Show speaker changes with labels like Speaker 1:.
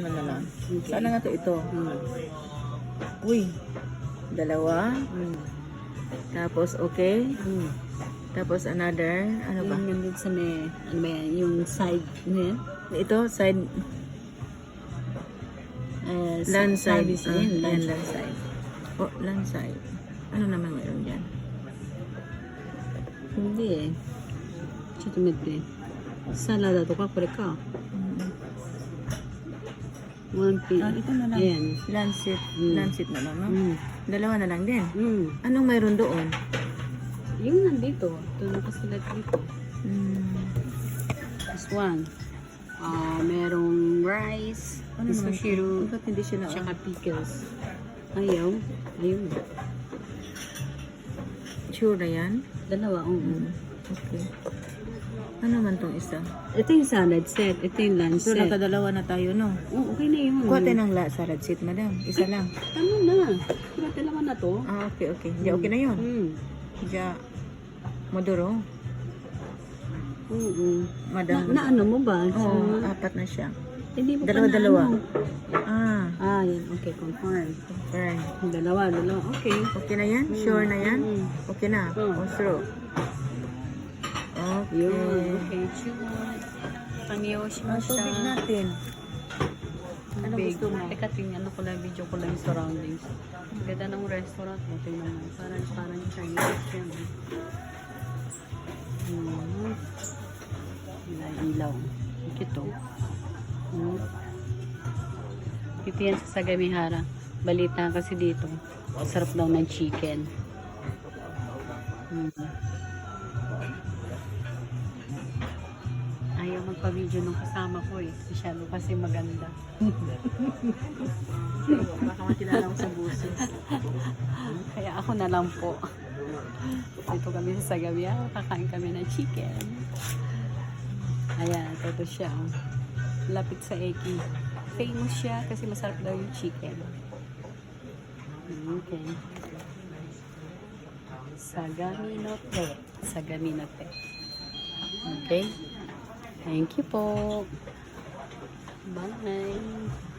Speaker 1: Ano na lang.
Speaker 2: Okay.
Speaker 1: Saan na nga to ito? Uy. Dalawa. Tapos okay. Tapos another. Ano ba?
Speaker 2: Yung nandun sa may, ano ba yan, yung side na yan.
Speaker 1: Ito, side. Land side.
Speaker 2: Service yan,
Speaker 1: Land side. Oh, land side. Ano naman meron dyan?
Speaker 2: Hindi eh. Cito mette. Salada to ka, kore ka. One piece.
Speaker 1: Ito na lang.
Speaker 2: Ayan.
Speaker 1: Lancet. Lancet na lang, no? Dalawa na lang din. Anong mayroon doon?
Speaker 2: Yung nandito. Ito nakasulat dito. This one. Merong rice.
Speaker 1: Ano naman?
Speaker 2: Sushiro.
Speaker 1: Ba't hindi siya na?
Speaker 2: Tsaka pickles. Ayaw. Ayun.
Speaker 1: Sure na yan?
Speaker 2: Dalawa.
Speaker 1: Okay. Ano man tong isa?
Speaker 2: Ito yung salad set. Ito yung lunch
Speaker 1: So,
Speaker 2: set.
Speaker 1: nakadalawa na tayo, no?
Speaker 2: Okay na yun.
Speaker 1: Kuha tayo ng salad set, madam. Isa lang.
Speaker 2: Ano na? Diba dalawa na to?
Speaker 1: Okay. Di okay na yun. Diya, maduro. Madam.
Speaker 2: Na ano mo ba?
Speaker 1: Oo, apat na siya.
Speaker 2: Hindi mo
Speaker 1: Dalawa-dalawa.
Speaker 2: Yan. Okay, confirm.
Speaker 1: Okay.
Speaker 2: Dalawa. Okay.
Speaker 1: Okay na yan? Sure na yan? Okay na? Through. Okay.
Speaker 2: Okay, Pangyoshimashita.
Speaker 1: Tubig natin. Ano
Speaker 2: Big.
Speaker 1: gusto mo?
Speaker 2: Teka, tingnan ko lang, video ko lang yung surroundings. Ang ganda ng restaurant mo. Tingnan mo. Parang Chinese yan. Ilaw. Ito. Ito yan sa Sagamihara. Balita kasi dito. Sarap daw ng chicken. Ayaw magpa-video nung kasama ko eh. Masyado kasi maganda.
Speaker 1: Baka makilala ko sa buso.
Speaker 2: Kaya ako na lang po. Dito kami sa Sagamihara. Kakain kami ng chicken. Ayan, ito siya. Lapit sa Eki. Famous siya kasi masarap daw yung chicken. Okay. Sagaminote. Okay. Thank you po. Bye.